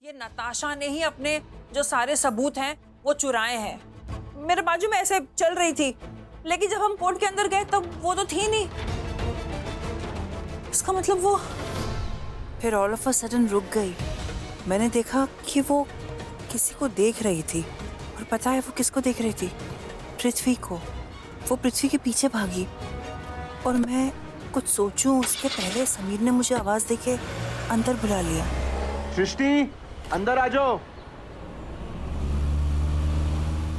ये नताशा ने ही अपने जो सारे सबूत हैं वो चुराए हैं। मेरे बाजू में ऐसे चल रही थी, लेकिन जब हम कोर्ट के अंदर गए तब वो तो थी नहीं। इसका मतलब वो फिर ऑल ऑफ अ सडन रुक गई। मैंने देखा कि वो किसी को देख रही थी, और पता है वो किसको देख रही थी? पृथ्वी को। वो पृथ्वी के पीछे भागी, और मैं कुछ सोचूं उसके पहले समीर ने मुझे आवाज देके अंदर बुला लिया। सृष्टि, अंदर आ जाओ।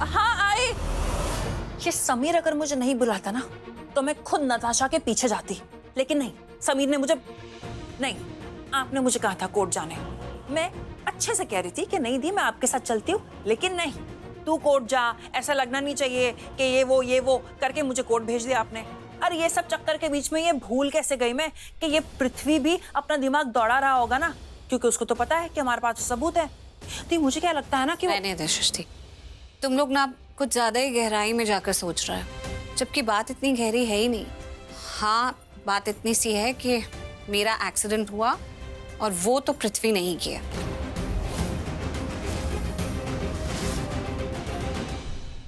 हाँ आई। ये समीर अगर मुझे नहीं बुलाता ना तो मैं खुद नताशा के पीछे जाती, लेकिन नहीं, समीर ने मुझे नहीं, आपने मुझे कहा था कोर्ट जाने। मैं अच्छे से कह रही थी कि नहीं दी, मैं आपके साथ चलती हूँ, लेकिन नहीं, तू कोर्ट जा, ऐसा लगना नहीं चाहिए कि ये वो करके मुझे कोर्ट भेज दिया आपने। अरे ये सब चक्कर के बीच में ये भूल कैसे गई मैं कि ये पृथ्वी भी अपना दिमाग दौड़ा रहा होगा ना, क्योंकि उसको तो पता है कि हमारे पास सबूत है। तो मुझे क्या लगता है ना कि नहीं दे सृष्टि, तुम लोग ना कुछ ज्यादा ही गहराई में जाकर सोच रहे हो, जबकि बात इतनी गहरी है ही नहीं। हाँ, बात इतनी सी है कि मेरा एक्सीडेंट हुआ और वो तो पृथ्वी ने ही किया।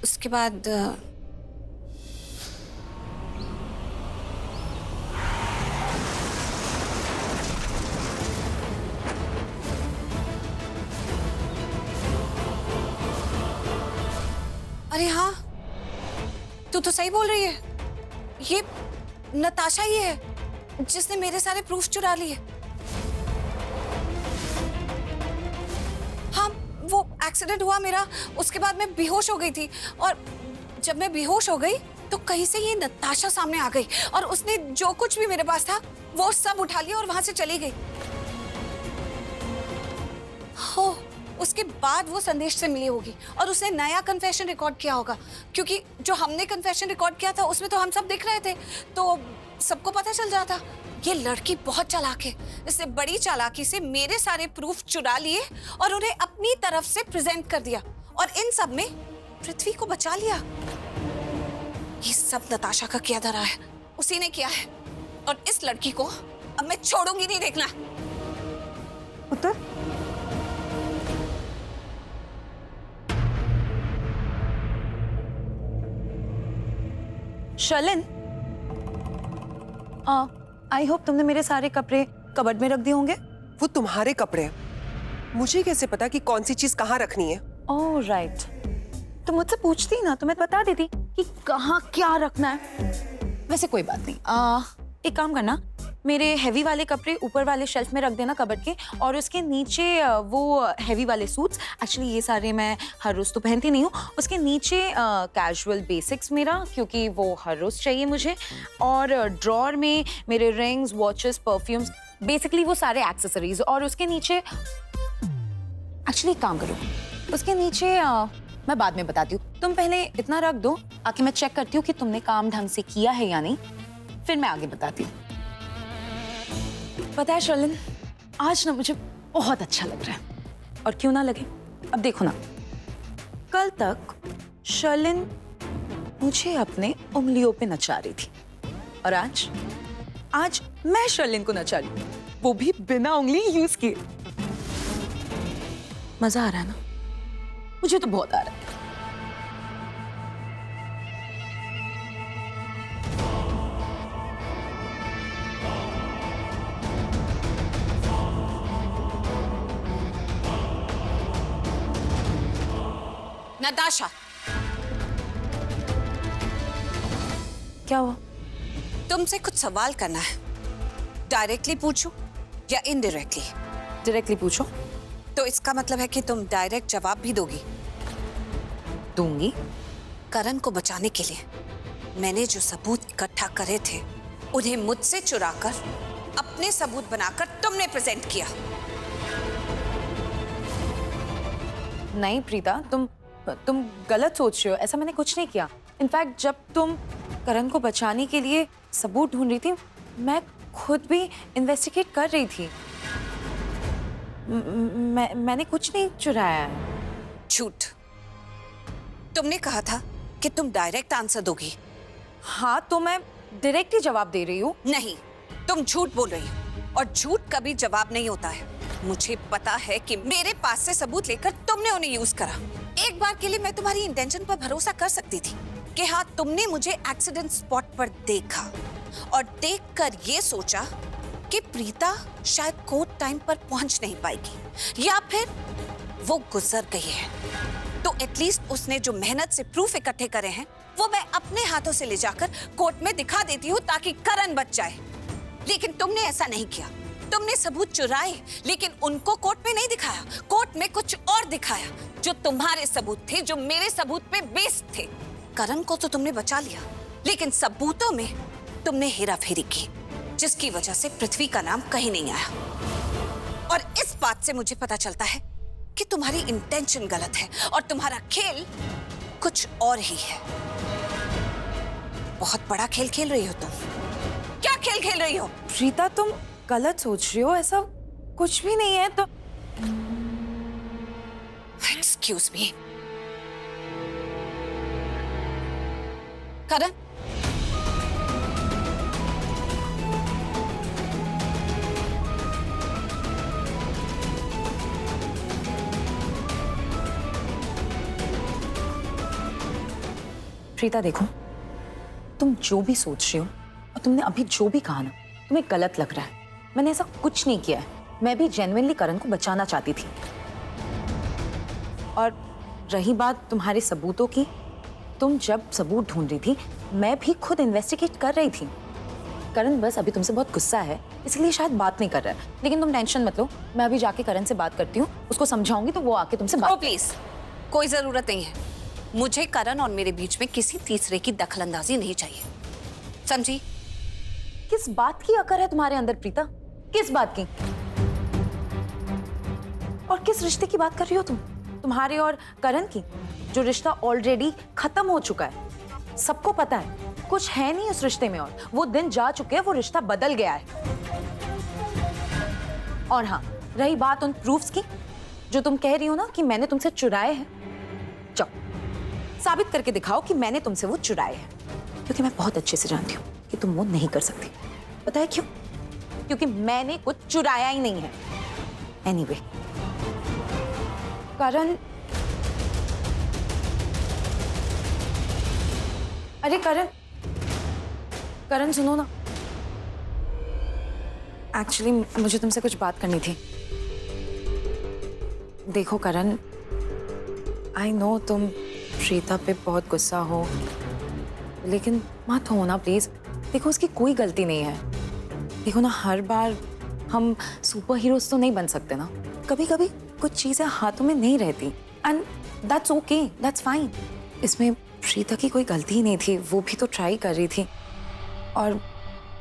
उसके बाद अरे हाँ, तू तो सही बोल रही है। ये नताशा ही है जिसने मेरे सारे प्रूफ चुरा लिए। हाँ, वो एक्सीडेंट हुआ मेरा, उसके बाद मैं बेहोश हो गई थी, और जब मैं बेहोश हो गई तो कहीं से ये नताशा सामने आ गई, और उसने जो कुछ भी मेरे पास था वो सब उठा लिया और वहां से चली गई। हो, उसके बाद वो संदेश से मिली होगी और उसने नया कन्फेशन रिकॉर्ड किया होगा, क्योंकि जो हमने कन्फेशन रिकॉर्ड किया था उसमें तो हम सब दिख रहे थे, तो सबको पता चल जाता। ये लड़की बहुत चालाक है। इसने बड़ी चालाकी से मेरे सारे प्रूफ चुरा लिए और उन्हें अपनी तरफ से प्रेजेंट कर दिया, और इन सब में पृथ्वी को बचा लिया। ये सब नताशा का किया धरा है, उसी ने किया है, और इस लड़की को अब मैं छोड़ूंगी नहीं। देखना उत्तर शर्लिन, आई होप तुमने मेरे सारे कपड़े कबर्ड में रख दिए होंगे। वो तुम्हारे कपड़े हैं, मुझे कैसे पता कि कौन सी चीज कहाँ रखनी है? ओह राइट, तुम मुझसे पूछती ना तो मैं बता देती कि कहाँ क्या रखना है। वैसे कोई बात नहीं, एक काम करना, मेरे हैवी वाले कपड़े ऊपर वाले शेल्फ में रख देना कबर्ड के, और उसके नीचे वो हैवी वाले सूट्स, एक्चुअली ये सारे मैं हर रोज तो पहनती नहीं हूँ, उसके नीचे कैजुअल बेसिक्स मेरा, क्योंकि वो हर रोज चाहिए मुझे, और ड्रॉर में मेरे रिंग्स, वॉचेस, परफ्यूम्स, बेसिकली वो सारे एक्सेसरीज, और उसके नीचे एक्चुअली काम करो, उसके नीचे मैं बाद में बताती हूँ, तुम पहले इतना रख दो, आके मैं चेक करती हूँ कि तुमने काम ढंग से किया है या नहीं, फिर मैं आगे बताती हूँ। पता है शर्लिन, आज ना मुझे बहुत अच्छा लग रहा है, और क्यों ना लगे, अब देखो ना, कल तक शर्लिन मुझे अपने उंगलियों पे नचा रही थी, और आज मैं शर्लिन को नचा रही हूँ, वो भी बिना उंगली यूज किए। मजा आ रहा है ना? मुझे तो बहुत आ रहा है। नताशा, क्या हुआ? तुमसे कुछ सवाल करना है। डायरेक्टली पूछूं या इनडायरेक्टली? डायरेक्टली पूछो। तो इसका मतलब है कि तुम डायरेक्ट जवाब भी दोगी? दूंगी। करण को बचाने के लिए मैंने जो सबूत इकट्ठा करे थे उन्हें मुझसे चुराकर अपने सबूत बनाकर तुमने प्रेजेंट किया। नहीं प्रीता, तुम गलत सोच रहे हो, ऐसा मैंने कुछ नहीं किया। इनफैक्ट जब तुम करण को बचाने के लिए सबूत ढूंढ रही थी, मैं खुद भी इन्वेस्टिगेट कर रही थी। मैंने कुछ नहीं चुराया है। झूठ। तुमने कहा था कि तुम डायरेक्ट आंसर दोगी। हाँ, तो मैं डायरेक्ट ही जवाब दे रही हूँ। नहीं, तुम झूठ बोल रही हो, और झूठ कभी जवाब नहीं होता है। मुझे पता है कि मेरे पास से सबूत लेकर तुमने उन्हें यूज करा। एक बार के लिए मैं तुम्हारी इंटेंशन पर भरोसा कर सकती थी कि हाँ, तुमने मुझे एक्सीडेंट स्पॉट पर देखा और देखकर ये सोचा कि प्रीता शायद कोर्ट टाइम पर पहुंच नहीं पाएगी या फिर वो गुजर गई है। तो एटलीस्ट उसने जो मेहनत से प्रूफ इकट्ठे करे हैं वो मैं अपने हाथों से ले जाकर कोर्ट में दिखा देती हूँ ताकि करण बच जाए। लेकिन तुमने ऐसा नहीं किया। तुमने सबूत चुराए लेकिन उनको कोर्ट में नहीं दिखाया, कोर्ट में कुछ और दिखाया जो तुम्हारे सबूत थे, जो मेरे सबूत पे बेस्ड थे। करण को तो तुमने बचा लिया लेकिन सबूतों में तुमने हेराफेरी की जिसकी वजह से पृथ्वी का नाम कहीं नहीं आया। और इस बात से मुझे पता चलता है कि तुम्हारी इंटेंशन गलत है और तुम्हारा खेल कुछ और ही है। बहुत बड़ा खेल खेल रही हो तुम। क्या खेल खेल रही हो? प्रीता, तुम गलत सोच रही हो, ऐसा कुछ भी नहीं है। तो एक्सक्यूज मी। करण, प्रीता देखो, तुम जो भी सोच रही हो और तुमने अभी जो भी कहा ना, तुम्हें गलत लग रहा है। मैंने ऐसा कुछ नहीं किया है। मैं भी जेन्युइनली करण को बचाना चाहती थी। और रही बात तुम्हारे सबूतों की, तुम जब सबूत ढूंढ रही थी मैं भी खुद इन्वेस्टिगेट कर रही थी। करण बस अभी तुमसे बहुत गुस्सा है इसलिए शायद बात नहीं कर रहा है। लेकिन तुम टेंशन मत लो, मैं अभी जाके करण से बात करती हूँ, उसको समझाऊंगी तो वो आके तुमसे बात। प्लीज, कोई जरूरत नहीं है। मुझे करण और मेरे बीच में किसी तीसरे की दखलंदाजी नहीं चाहिए, समझी? किस बात की अकड़ है तुम्हारे अंदर प्रीता? किस बात की? और किस रिश्ते की बात कर रही हो तुम? तुम्हारे और करण की, जो रिश्ता ऑलरेडी खत्म हो चुका है। सबको पता है कुछ है नहीं उस रिश्ते में, और वो दिन जा चुके हैं, वो रिश्ता बदल गया है। और हाँ, रही बात उन प्रूफ्स की जो तुम कह रही हो ना कि मैंने तुमसे चुराए हैं, जाओ साबित करके दिखाओ कि मैंने तुमसे वो चुराए हैं। क्योंकि मैं बहुत अच्छे से जानती हूँ कि तुम वो नहीं कर सकती। पता है क्यों? क्योंकि मैंने कुछ चुराया ही नहीं है। एनीवे, करण, अरे करण, करण सुनो ना। एक्चुअली मुझे तुमसे कुछ बात करनी थी। देखो करण, आई नो तुम प्रीता पे बहुत गुस्सा हो, लेकिन मत हो ना प्लीज। देखो उसकी कोई गलती नहीं है। देखो ना, हर बार हम सुपर हीरोज तो नहीं बन सकते ना। कभी कभी कुछ चीजें हाथों में नहीं रहती, and that's okay, that's fine. इसमें प्रीता की कोई गलती ही नहीं थी, वो भी तो ट्राई कर रही थी। और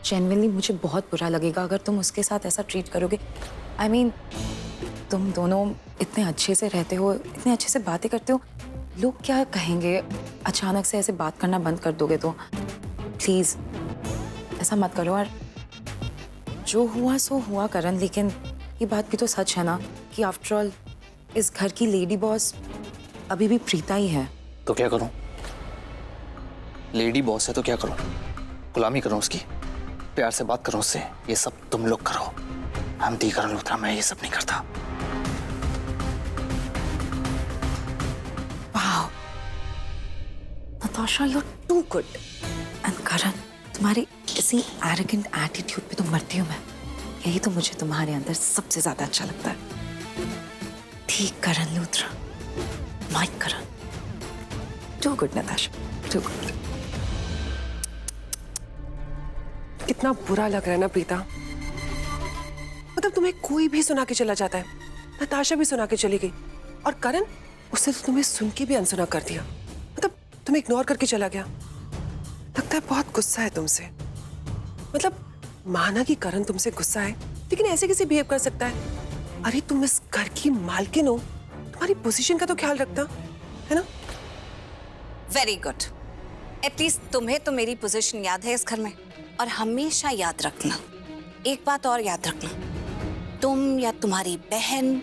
जेन्युइनली मुझे बहुत बुरा लगेगा अगर तुम उसके साथ ऐसा ट्रीट करोगे। आई मीन, तुम दोनों इतने अच्छे से रहते हो, इतने अच्छे से बातें करते हो, लोग क्या कहेंगे अचानक से ऐसे बात करना बंद कर दोगे तो? प्लीज ऐसा मत करो। और जो हुआ सो हुआ करण, लेकिन ये बात भी तो सच है ना कि आफ्टर ऑल इस घर की लेडी बॉस अभी भी प्रीता ही है। तो क्या करूं? लेडी बॉस है तो क्या करूं? गुलामी करूं उसकी? प्यार से बात करूं उससे? ये सब तुम लोग करो। हम दी करण लूथरा, मैं ये सब नहीं करता। Wow Natasha, you are too good. And Karan, तुम्हारी इसी एरोगेंट एटीट्यूड पे तो मरती हूँ मैं। यही तो मुझे तुम्हारे अंदर सबसे ज्यादा अच्छा लगता है। ठीक Karan Luthra, mike Karan, too good Natasha, too good. कितना बुरा लग रहा है ना प्रीता। मतलब तुम्हें कोई भी सुना के चला जाता है। नताशा भी सुना के चली गई, और करण, उसने तो तुम्हें सुन के भी अनसुना कर दिया। मतलब तुम्हें इग्नोर करके चला गया। लगता है बहुत गुस्सा है तुमसे। मतलब माना कि करण तुमसे गुस्सा है, लेकिन ऐसे कैसे बिहेव कर सकता है? अरे तुम इस घर की मालकिन हो, तुम्हारी पोजीशन का तो ख्याल रखता है ना। Very good. एटलीस्ट तुम्हें तो मेरी पोजीशन याद है इस घर में। और हमेशा याद रखना, एक बात और याद रखना, तुम या तुम्हारी बहन,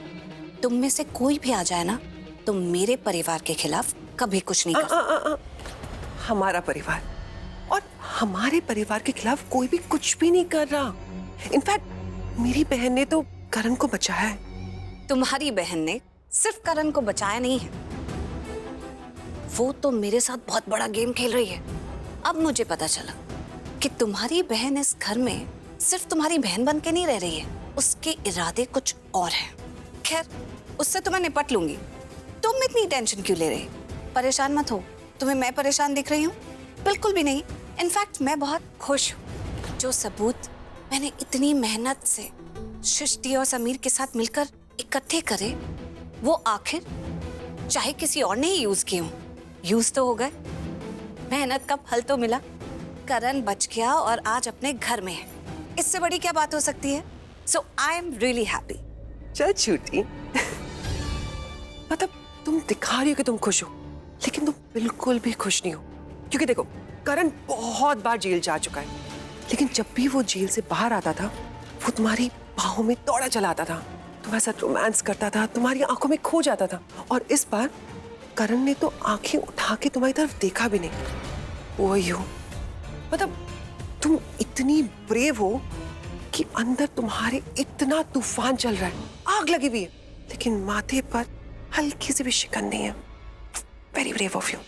तुम में से कोई भी आ जाए ना, तुम मेरे परिवार के खिलाफ कभी कुछ नहीं कर सकते। हमारा परिवार, और हमारे परिवार के खिलाफ कोई भी कुछ भी नहीं कर रहा। इनफैक्ट मेरी बहन ने तो करण को बचाया है। तुम्हारी बहन ने सिर्फ करण को बचाया नहीं है, वो तो मेरे साथ बहुत बड़ा गेम खेल रही है। अब मुझे पता चला कि तुम्हारी बहन इस घर में सिर्फ तुम्हारी बहन बन के नहीं रह रही है, उसके इरादे कुछ और हैं। खैर, उससे तो मैं निपट लूंगी। तुम इतनी टेंशन क्यों ले रही? परेशान मत हो। तुम्हें मैं परेशान दिख रही हूँ? बिल्कुल भी नहीं। इनफैक्ट मैं बहुत खुश हूँ। जो सबूत मैंने इतनी मेहनत से सृष्टि और समीर के साथ मिलकर इकट्ठे करे, वो आखिर चाहे किसी और ने ही यूज किए हों, यूज तो हो गए। मेहनत का फल तो मिला। करण बच गया और आज अपने घर में है। इससे बड़ी क्या बात हो सकती है? सो आई एम रियली हैप्पी। चल छूटी, मतलब तुम दिखा रही हो कि तुम खुश हो, लेकिन तुम बिल्कुल भी खुश नहीं हो। क्योंकि देखो, करण बहुत बार जेल जा चुका है, लेकिन जब भी वो जेल से बाहर आता था, वो तुम्हारी बाहों में दौड़ा चला आता था, तुम्हारे साथ रोमांस करता था, तुम्हारी आंखों में खो जाता था। और इस बार करण ने तो आंखें उठा के तुम्हारी तरफ देखा भी नहीं। वो यू, मतलब तुम इतनी ब्रेव हो कि अंदर तुम्हारे इतना तूफान चल रहा है, आग लगी हुई है, लेकिन माथे पर हल्की सी भी शिकन नहीं है। Very brave of you.